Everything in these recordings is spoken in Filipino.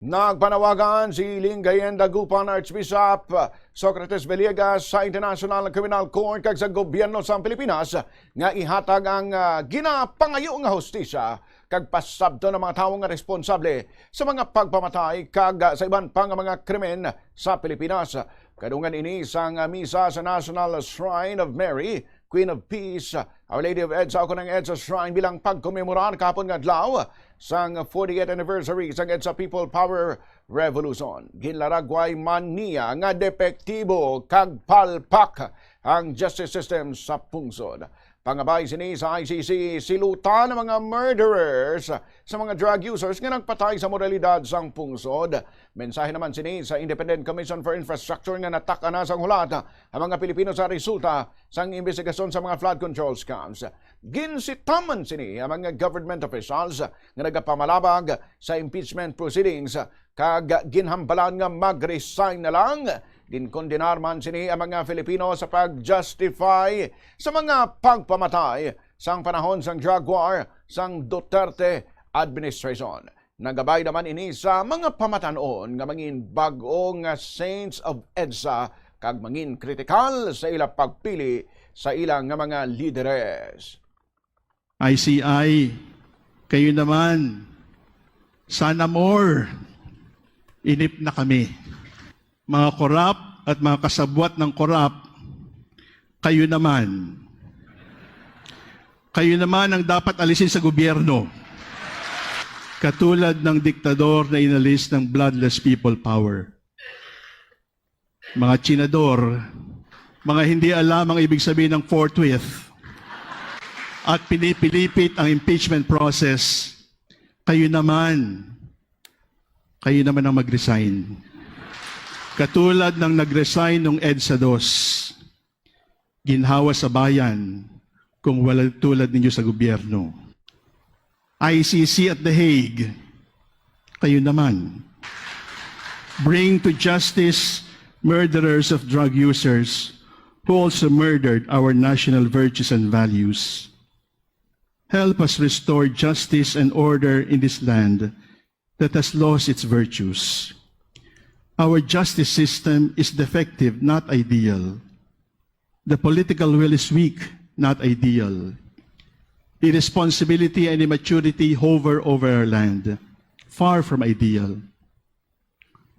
Nagpanawagan si Lingayen Dagupan Archbishop Socrates Villegas sa International Criminal Court kag sa gobyerno sa Pilipinas nga ihatag ang ginapangayo nga hustisya kag pasabto ng mga tawo nga responsable sa mga pagpamatay kag sa iban pang mga krimen sa Pilipinas. Kadungan ini sang misa sa National Shrine of Mary, Queen of Peace, Our Lady of EDSA o ng EDSA Shrine bilang pagkomemorar kapon nga adlaw sang 40th anniversary sang EDSA People Power Revolution. Ginlaragway man niya nga depektibo kag palpak ang justice system sa pungsod. Pangabay sini sa ICC, silutan ng mga murderers sa mga drug users nga nagpatay sa moralidad sang pungsod. Mensahe naman sini sa Independent Commission for Infrastructure nga nataka na sang hulat ang mga Pilipino sa resulta sang investigasyon sa mga flood control scams. Ginsitaman sini ang mga government officials nga nagapamalabag sa impeachment proceedings kag ginhambalan nga mag-resign na lang. Ginkondenar man sini ang mga Filipino sa pag-justify sa mga pagpamatay sang panahon sang drug war sang Duterte administration. Nagabay naman ini sa mga pamatanon nga mangin bag-o nga Saints of EDSA kag mangin kritikal sa ilang pagpili sa ilang nga mga lideres. ICI, kayo naman, sana more. Inip na kami. Mga korap at mga kasabwat ng korap, kayo naman. Kayo naman ang dapat alisin sa gobyerno. Katulad ng diktador na inalis ng bloodless people power. Mga tsinador, mga hindi alam ang ibig sabihin ng forthwith, at pinipilipit ang impeachment process, kayo naman ang mag-resign. Katulad ng nag-resign ng EDSA 2, ginhawa sa bayan kung wala tulad ninyo sa gobyerno. ICC at The Hague, kayo naman. Bring to justice murderers of drug users who also murdered our national virtues and values. Help us restore justice and order in this land that has lost its virtues. Our justice system is defective, not ideal. The political will is weak, not ideal. Irresponsibility and immaturity hover over our land, far from ideal.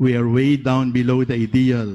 We are way down below the ideal.